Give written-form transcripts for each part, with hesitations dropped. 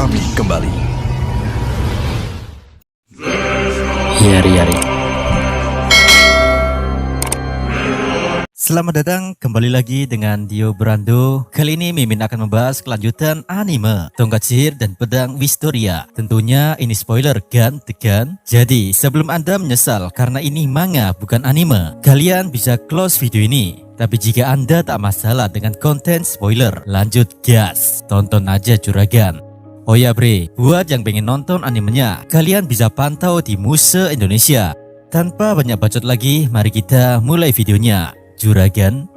kami kembali. Yari. Selamat datang kembali lagi dengan Dio Brando. Kali ini Mimin akan membahas kelanjutan anime Tongkat Sihir dan Pedang Wistoria. Tentunya ini spoiler kan, tekan. Jadi sebelum Anda menyesal karena ini manga bukan anime, kalian bisa close video ini. Tapi jika Anda tak masalah dengan konten spoiler, lanjut gas, tonton aja juragan. Oh ya bre, buat yang pengen nonton animenya, kalian bisa pantau di Muse Indonesia. Tanpa banyak bacot lagi, mari kita mulai videonya. Juragan.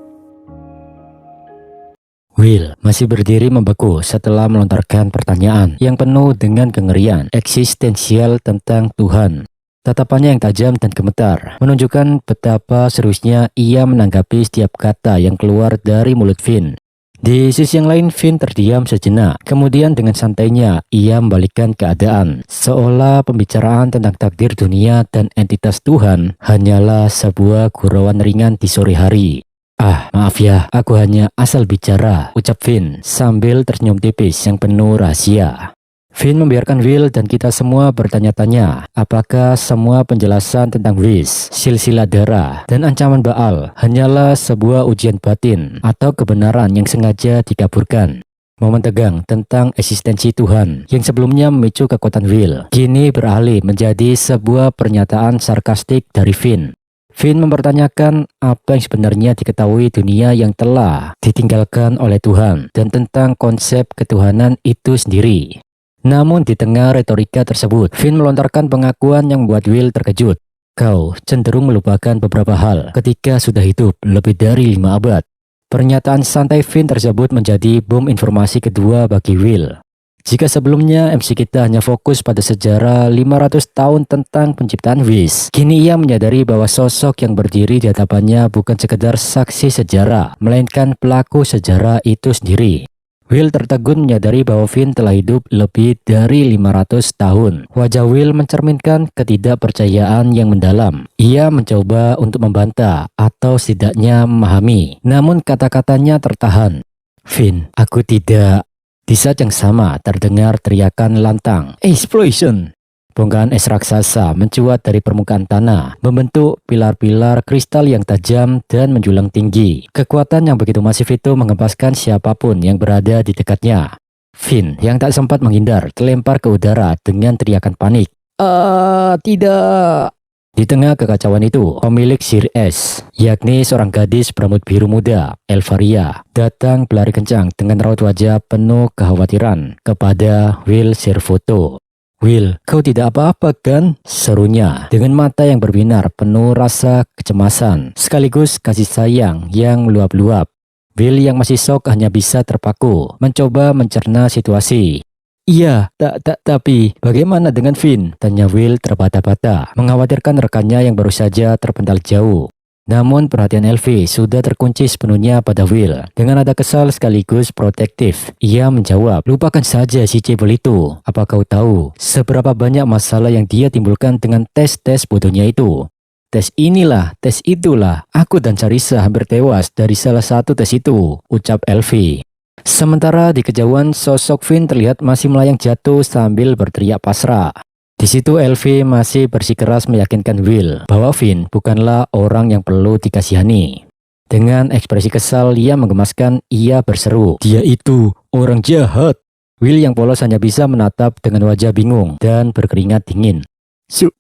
Will masih berdiri membeku setelah melontarkan pertanyaan yang penuh dengan kengerian eksistensial tentang Tuhan. Tatapannya yang tajam dan gemetar menunjukkan betapa seriusnya ia menanggapi setiap kata yang keluar dari mulut Finn. Di sisi yang lain, Finn terdiam sejenak. Kemudian dengan santainya ia membalikkan keadaan, seolah pembicaraan tentang takdir dunia dan entitas Tuhan hanyalah sebuah gurauan ringan di sore hari. "Ah, maaf ya, aku hanya asal bicara," ucap Finn sambil tersenyum tipis yang penuh rahasia. Finn membiarkan Will dan kita semua bertanya-tanya apakah semua penjelasan tentang Wish, silsilah darah, dan ancaman Baal hanyalah sebuah ujian batin atau kebenaran yang sengaja dikaburkan. Momen tegang tentang eksistensi Tuhan yang sebelumnya memicu kekuatan Will kini beralih menjadi sebuah pernyataan sarkastik dari Finn. Finn mempertanyakan apa yang sebenarnya diketahui dunia yang telah ditinggalkan oleh Tuhan dan tentang konsep ketuhanan itu sendiri. Namun di tengah retorika tersebut, Finn melontarkan pengakuan yang membuat Will terkejut. "Kau cenderung melupakan beberapa hal ketika sudah hidup lebih dari 5 abad. Pernyataan santai Finn tersebut menjadi bom informasi kedua bagi Will. Jika sebelumnya MC kita hanya fokus pada sejarah 500 tahun tentang penciptaan Wish, kini ia menyadari bahwa sosok yang berdiri di hadapannya bukan sekedar saksi sejarah, melainkan pelaku sejarah itu sendiri. Will tertegun menyadari bahwa Finn telah hidup lebih dari 500 tahun. Wajah Will mencerminkan ketidakpercayaan yang mendalam. Ia mencoba untuk membantah atau setidaknya memahami, namun kata-katanya tertahan. "Finn, aku tidak..." Di saat yang sama terdengar teriakan lantang, "Explosion!" Bongkahan es raksasa mencuat dari permukaan tanah, membentuk pilar-pilar kristal yang tajam dan menjulang tinggi. Kekuatan yang begitu masif itu menghempaskan siapapun yang berada di dekatnya. Finn yang tak sempat menghindar terlempar ke udara dengan teriakan panik. Tidak!" Di tengah kekacauan itu, pemilik Sir S, yakni seorang gadis berambut biru muda, Elvaria, datang berlari kencang dengan raut wajah penuh kekhawatiran kepada Will Servoto. "Will, kau tidak apa-apa kan?" serunya dengan mata yang berbinar penuh rasa kecemasan sekaligus kasih sayang yang meluap-luap. Will yang masih shock hanya bisa terpaku mencoba mencerna situasi. "Iya, tapi bagaimana dengan Finn?" tanya Will terbata-bata, mengkhawatirkan rekannya yang baru saja terpental jauh. Namun perhatian Elvi sudah terkunci sepenuhnya pada Will. Dengan nada kesal sekaligus protektif, ia menjawab, "Lupakan saja si cebol itu. Apa kau tahu seberapa banyak masalah yang dia timbulkan dengan tes-tes bodohnya itu? Tes inilah, tes itulah. Aku dan Carissa hampir tewas dari salah satu tes itu," ucap Elvi. Sementara di kejauhan, sosok Finn terlihat masih melayang jatuh sambil berteriak pasrah. Di situ Elvi masih bersikeras meyakinkan Will bahwa Finn bukanlah orang yang perlu dikasihani. Dengan ekspresi kesal ia menggemaskan, ia berseru, "Dia itu orang jahat." Will yang polos hanya bisa menatap dengan wajah bingung dan berkeringat dingin.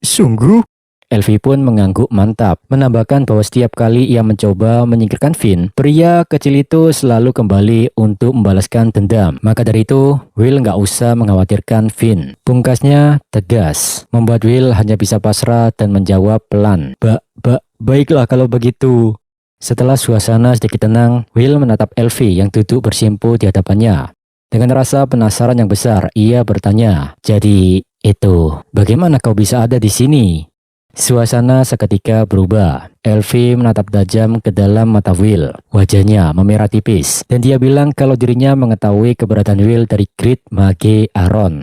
Sungguh?" Elvi pun mengangguk mantap, menambahkan bahwa setiap kali ia mencoba menyingkirkan Finn, pria kecil itu selalu kembali untuk membalaskan dendam. Maka dari itu, Will nggak usah mengkhawatirkan Finn. Pungkasnya tegas, membuat Will hanya bisa pasrah dan menjawab pelan, Baiklah kalau begitu." Setelah suasana sedikit tenang, Will menatap Elvi yang duduk bersimpu di hadapannya. Dengan rasa penasaran yang besar, ia bertanya, "Jadi itu, bagaimana kau bisa ada di sini?" Suasana seketika berubah. Elvi menatap tajam ke dalam mata Will. Wajahnya memerah tipis, dan dia bilang kalau dirinya mengetahui keberadaan Will dari Great Mage Aron.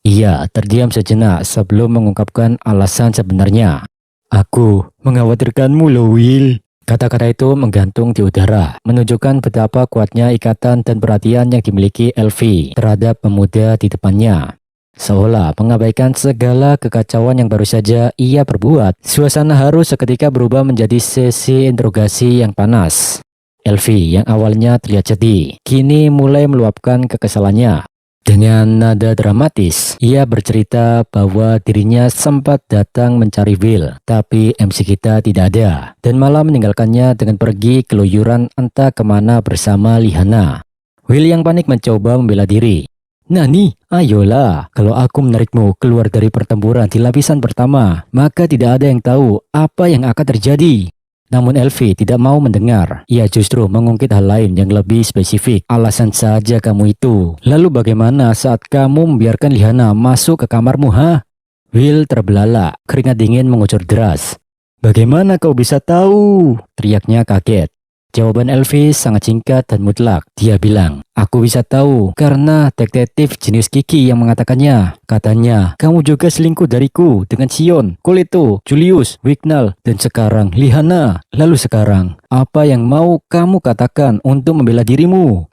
Ia terdiam sejenak sebelum mengungkapkan alasan sebenarnya. "Aku mengkhawatirkanmu loh, Will." Kata-kata itu menggantung di udara, menunjukkan betapa kuatnya ikatan dan perhatian yang dimiliki Elvi terhadap pemuda di depannya. Seolah mengabaikan segala kekacauan yang baru saja ia perbuat, suasana haru seketika berubah menjadi sesi interogasi yang panas. Elvi yang awalnya terlihat sedih, kini mulai meluapkan kekesalannya. Dengan nada dramatis, ia bercerita bahwa dirinya sempat datang mencari Will, tapi MC kita tidak ada, dan malah meninggalkannya dengan pergi keluyuran entah kemana bersama Lihana. Will yang panik mencoba membela diri. Nani, ayolah, kalau aku menarikmu keluar dari pertempuran di lapisan pertama, maka tidak ada yang tahu apa yang akan terjadi. Namun Elvi tidak mau mendengar. Ia justru mengungkit hal lain yang lebih spesifik. Alasan saja kamu itu. Lalu bagaimana saat kamu membiarkan Lihana masuk ke kamarmu, ha? Will terbelalak, keringat dingin mengucur deras. Bagaimana kau bisa tahu? Teriaknya kaget. Jawaban Elvi sangat singkat dan mutlak. Dia bilang, aku bisa tahu karena detektif jenius Kiki yang mengatakannya. Katanya, kamu juga selingkuh dariku dengan Sion, Coleto, Julius, Wignall, dan sekarang Lihana. Lalu sekarang, apa yang mau kamu katakan untuk membela dirimu?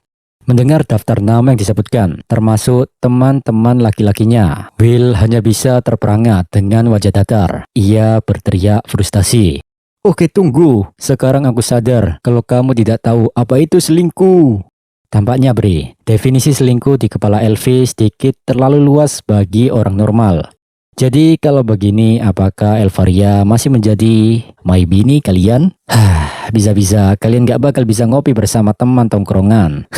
Mendengar daftar nama yang disebutkan, termasuk teman-teman laki-lakinya, Will hanya bisa terperangat dengan wajah datar. Ia berteriak frustasi. Oke, tunggu. Sekarang aku sadar kalau kamu tidak tahu apa itu selingkuh. Tampaknya, Bre, definisi selingkuh di kepala Elvi sedikit terlalu luas bagi orang normal. Jadi kalau begini, apakah Elvaria masih menjadi my bini kalian? Bisa-bisa kalian gak bakal bisa ngopi bersama teman tongkrongan.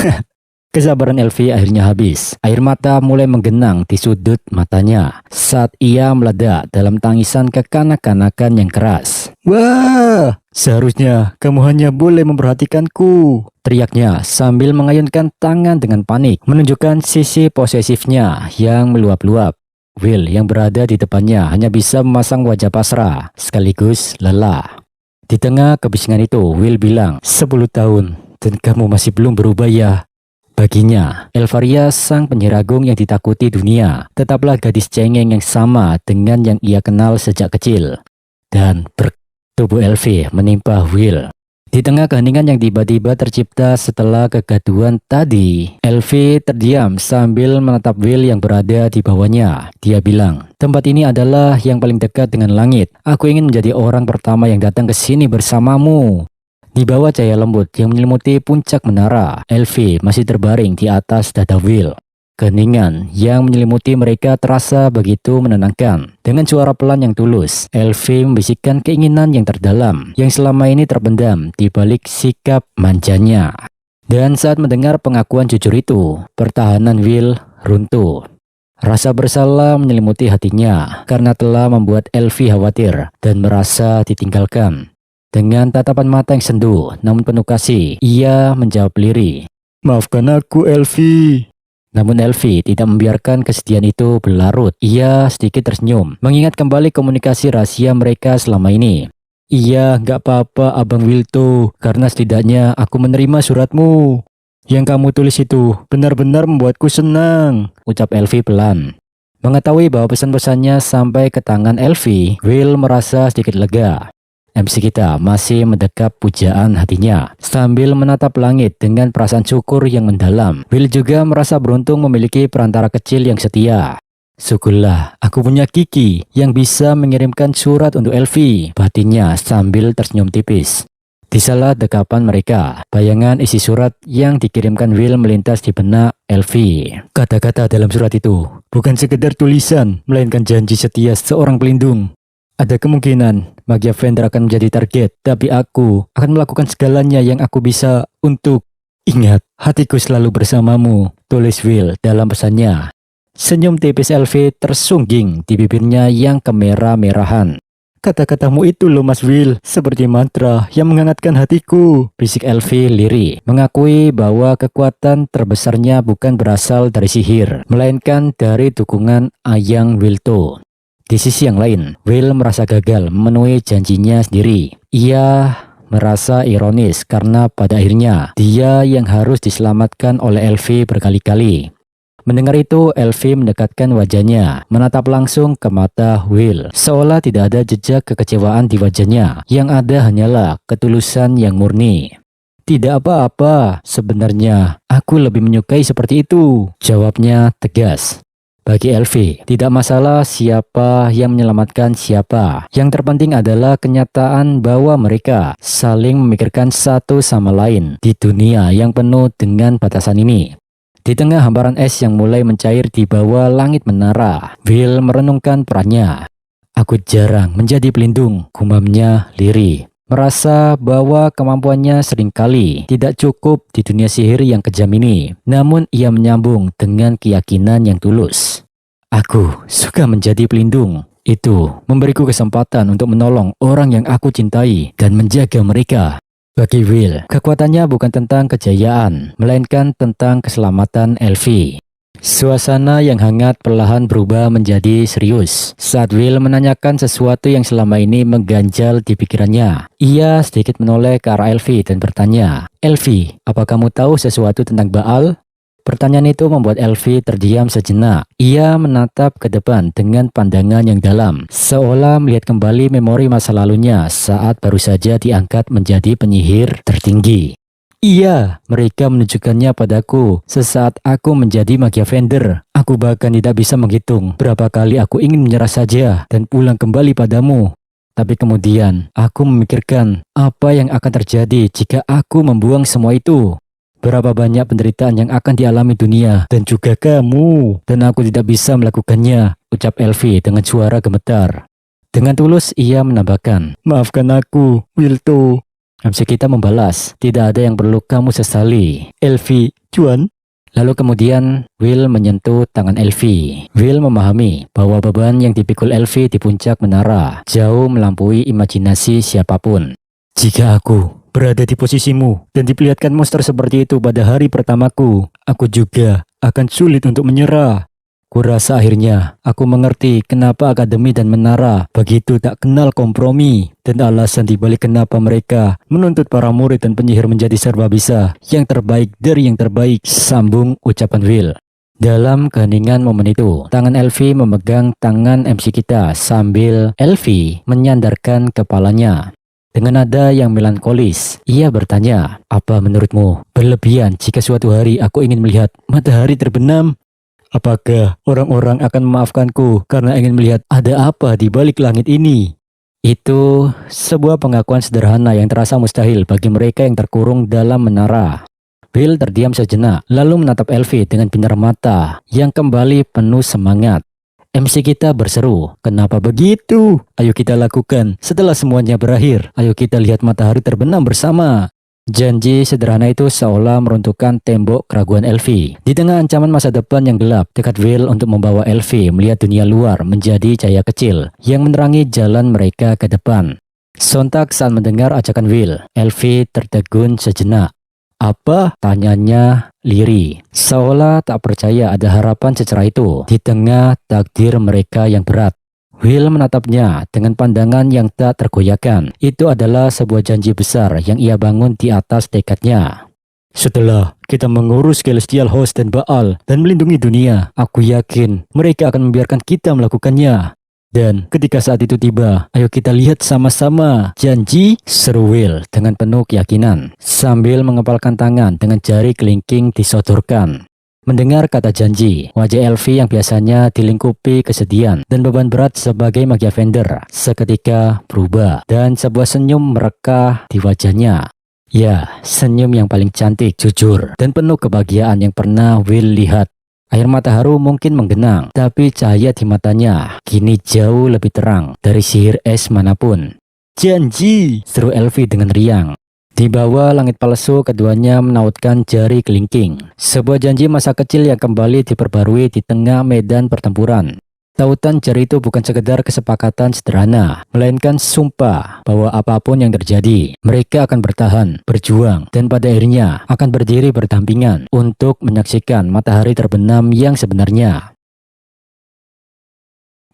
Kesabaran Elvi akhirnya habis. Air mata mulai menggenang di sudut matanya saat ia meledak dalam tangisan kekanak-kanakan yang keras. Wah, seharusnya kamu hanya boleh memperhatikanku, teriaknya sambil mengayunkan tangan dengan panik, menunjukkan sisi posesifnya yang meluap-luap. Will yang berada di depannya hanya bisa memasang wajah pasrah sekaligus lelah. Di tengah kebisingan itu, Will bilang, 10 tahun dan kamu masih belum berubah ya. Baginya, Elvaria sang penyihir agung yang ditakuti dunia, tetaplah gadis cengeng yang sama dengan yang ia kenal sejak kecil. Dan tubuh Elvi menimpa Will. Di tengah keheningan yang tiba-tiba tercipta setelah kegaduhan tadi, Elvi terdiam sambil menatap Will yang berada di bawahnya. Dia bilang, tempat ini adalah yang paling dekat dengan langit. Aku ingin menjadi orang pertama yang datang ke sini bersamamu. Di bawah cahaya lembut yang menyelimuti puncak menara, Elvi masih terbaring di atas dada Will. Keheningan yang menyelimuti mereka terasa begitu menenangkan. Dengan suara pelan yang tulus, Elvi membisikkan keinginan yang terdalam yang selama ini terpendam di balik sikap manjanya. Dan saat mendengar pengakuan jujur itu, pertahanan Will runtuh. Rasa bersalah menyelimuti hatinya karena telah membuat Elvi khawatir dan merasa ditinggalkan. Dengan tatapan mata yang sendu namun penuh kasih, ia menjawab lirih. Maafkan aku, Elvi. Namun Elvi tidak membiarkan kesedihan itu berlarut. Ia sedikit tersenyum, mengingat kembali komunikasi rahasia mereka selama ini. Iya, gak apa-apa Abang Wilto, karena setidaknya aku menerima suratmu. Yang kamu tulis itu benar-benar membuatku senang, ucap Elvi pelan. Mengetahui bahwa pesan-pesannya sampai ke tangan Elvi, Will merasa sedikit lega. MC kita masih mendekap pujaan hatinya sambil menatap langit dengan perasaan syukur yang mendalam. Will juga merasa beruntung memiliki perantara kecil yang setia. Syukurlah aku punya Kiki yang bisa mengirimkan surat untuk Elvi, batinnya sambil tersenyum tipis. Di salah dekapan mereka, bayangan isi surat yang dikirimkan Will melintas di benak Elvi. Kata-kata dalam surat itu bukan sekedar tulisan, melainkan janji setia seorang pelindung. Ada kemungkinan Magia Fender akan menjadi target, tapi aku akan melakukan segalanya yang aku bisa untuk... Ingat, hatiku selalu bersamamu, tulis Will dalam pesannya. Senyum tipis Elvi tersungging di bibirnya yang kemerah-merahan. Kata-katamu itu loh Mas Will, seperti mantra yang menghangatkan hatiku, bisik Elvi lirih, mengakui bahwa kekuatan terbesarnya bukan berasal dari sihir, melainkan dari dukungan Ayang Wilto. Di sisi yang lain, Will merasa gagal memenuhi janjinya sendiri. Ia merasa ironis karena pada akhirnya dia yang harus diselamatkan oleh Elvi berkali-kali. Mendengar itu, Elvi mendekatkan wajahnya, menatap langsung ke mata Will. Seolah tidak ada jejak kekecewaan di wajahnya, yang ada hanyalah ketulusan yang murni. Tidak apa-apa, sebenarnya aku lebih menyukai seperti itu, jawabnya tegas. Bagi Elvi, tidak masalah siapa yang menyelamatkan siapa. Yang terpenting adalah kenyataan bahwa mereka saling memikirkan satu sama lain di dunia yang penuh dengan batasan ini. Di tengah hamparan es yang mulai mencair di bawah langit menara, Will merenungkan perannya. Aku jarang menjadi pelindung, gumamnya lirih. Merasa bahwa kemampuannya seringkali tidak cukup di dunia sihir yang kejam ini. Namun ia menyambung dengan keyakinan yang tulus. Aku suka menjadi pelindung. Itu memberiku kesempatan untuk menolong orang yang aku cintai dan menjaga mereka. Bagi Will, kekuatannya bukan tentang kejayaan, melainkan tentang keselamatan Elvi. Suasana yang hangat perlahan berubah menjadi serius saat Will menanyakan sesuatu yang selama ini mengganjal di pikirannya. Ia sedikit menoleh ke arah Elvi dan bertanya, "Elvi, apa kamu tahu sesuatu tentang Baal?" Pertanyaan itu membuat Elvi terdiam sejenak. Ia menatap ke depan dengan pandangan yang dalam, seolah melihat kembali memori masa lalunya saat baru saja diangkat menjadi penyihir tertinggi. Iya, mereka menunjukkannya padaku sesaat aku menjadi Magia Vendor. Aku bahkan tidak bisa menghitung berapa kali aku ingin menyerah saja dan pulang kembali padamu. Tapi kemudian aku memikirkan apa yang akan terjadi jika aku membuang semua itu. Berapa banyak penderitaan yang akan dialami dunia dan juga kamu. Dan aku tidak bisa melakukannya, ucap Elvi dengan suara gemetar. Dengan tulus ia menambahkan, "Maafkan aku, Wilto." MC kita membalas, "Tidak ada yang perlu kamu sesali, Elvi, cuan." Lalu kemudian Will menyentuh tangan Elvi. Will memahami bahwa beban yang dipikul Elvi di puncak menara jauh melampaui imajinasi siapapun. Jika aku berada di posisimu dan diperlihatkan monster seperti itu pada hari pertamaku, aku juga akan sulit untuk menyerah. Kurasa akhirnya aku mengerti kenapa Akademi dan Menara begitu tak kenal kompromi dan alasan dibalik kenapa mereka menuntut para murid dan penyihir menjadi serba bisa, yang terbaik dari yang terbaik, sambung ucapan Will. Dalam keheningan momen itu, tangan Elvi memegang tangan MC kita sambil Elvi menyandarkan kepalanya. Dengan nada yang melankolis, ia bertanya, "Apa menurutmu berlebihan jika suatu hari aku ingin melihat matahari terbenam? Apakah orang-orang akan memaafkanku karena ingin melihat ada apa di balik langit ini?" Itu sebuah pengakuan sederhana yang terasa mustahil bagi mereka yang terkurung dalam menara. Will terdiam sejenak, lalu menatap Elvi dengan binar mata yang kembali penuh semangat. MC kita berseru, "Kenapa begitu? Ayo kita lakukan. Setelah semuanya berakhir, ayo kita lihat matahari terbenam bersama." Janji sederhana itu seolah meruntuhkan tembok keraguan Elvi. Di tengah ancaman masa depan yang gelap, tekad Will untuk membawa Elvi melihat dunia luar menjadi cahaya kecil yang menerangi jalan mereka ke depan. Sontak saat mendengar ajakan Will, Elvi tertegun sejenak. "Apa?" tanyanya lirih, seolah tak percaya ada harapan secerah itu di tengah takdir mereka yang berat. Will menatapnya dengan pandangan yang tak tergoyahkan. Itu adalah sebuah janji besar yang ia bangun di atas tekadnya. "Setelah kita mengurus Celestial Host dan Baal dan melindungi dunia, aku yakin mereka akan membiarkan kita melakukannya. Dan ketika saat itu tiba, ayo kita lihat sama-sama. Janji?" seru Will dengan penuh keyakinan, sambil mengepalkan tangan dengan jari kelingking disodorkan. Mendengar kata janji, wajah Elvi yang biasanya dilingkupi kesedihan dan beban berat sebagai Magia Vendor seketika berubah dan sebuah senyum merekah di wajahnya. Ya, senyum yang paling cantik, jujur, dan penuh kebahagiaan yang pernah Will lihat. Air mata haru mungkin menggenang, tapi cahaya di matanya kini jauh lebih terang dari sihir es manapun. "Janji!" seru Elvi dengan riang. Di bawah langit palsu, keduanya menautkan jari kelingking. Sebuah janji masa kecil yang kembali diperbarui di tengah medan pertempuran. Tautan jari itu bukan sekedar kesepakatan sederhana, melainkan sumpah bahwa apapun yang terjadi, mereka akan bertahan, berjuang, dan pada akhirnya akan berdiri berdampingan untuk menyaksikan matahari terbenam yang sebenarnya.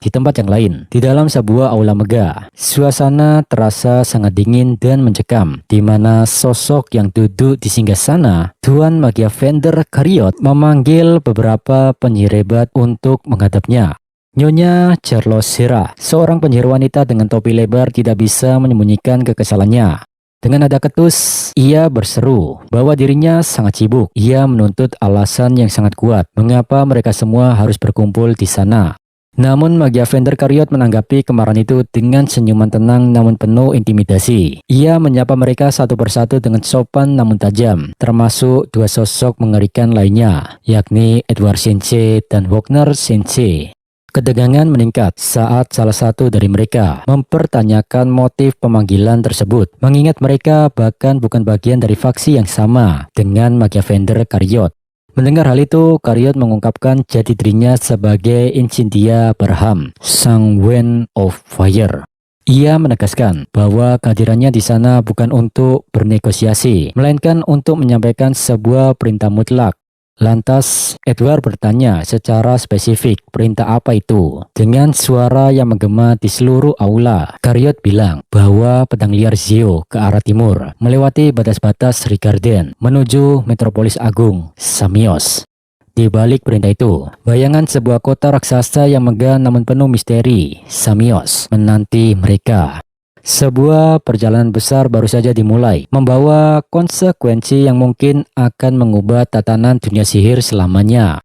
Di tempat yang lain, di dalam sebuah aula megah, suasana terasa sangat dingin dan mencekam, di mana sosok yang duduk di singgasana, Tuan Magia Fender Kariot, memanggil beberapa penyihir hebat untuk menghadapnya. Nyonya Charlotte Sera, seorang penyihir wanita dengan topi lebar, tidak bisa menyembunyikan kekesalannya. Dengan nada ketus, ia berseru bahwa dirinya sangat sibuk. Ia menuntut alasan yang sangat kuat mengapa mereka semua harus berkumpul di sana. Namun Magia Fender Kariot menanggapi kemarahan itu dengan senyuman tenang namun penuh intimidasi. Ia menyapa mereka satu persatu dengan sopan namun tajam, termasuk dua sosok mengerikan lainnya, yakni Edward Sensei dan Wagner Sensei. Ketegangan meningkat saat salah satu dari mereka mempertanyakan motif pemanggilan tersebut, mengingat mereka bahkan bukan bagian dari faksi yang sama dengan Magia Fender Kariot. Mendengar hal itu, Kariot mengungkapkan jati dirinya sebagai Incindia Barham, Sang Wind of Fire. Ia menegaskan bahwa kehadirannya di sana bukan untuk bernegosiasi, melainkan untuk menyampaikan sebuah perintah mutlak. Lantas, Edward bertanya secara spesifik, perintah apa itu? Dengan suara yang menggema di seluruh aula, Kariot bilang bahwa pedang liar Zio ke arah timur, melewati batas-batas Rigarden, menuju metropolis agung, Samios. Di balik perintah itu, bayangan sebuah kota raksasa yang megah namun penuh misteri, Samios, menanti mereka. Sebuah perjalanan besar baru saja dimulai, membawa konsekuensi yang mungkin akan mengubah tatanan dunia sihir selamanya.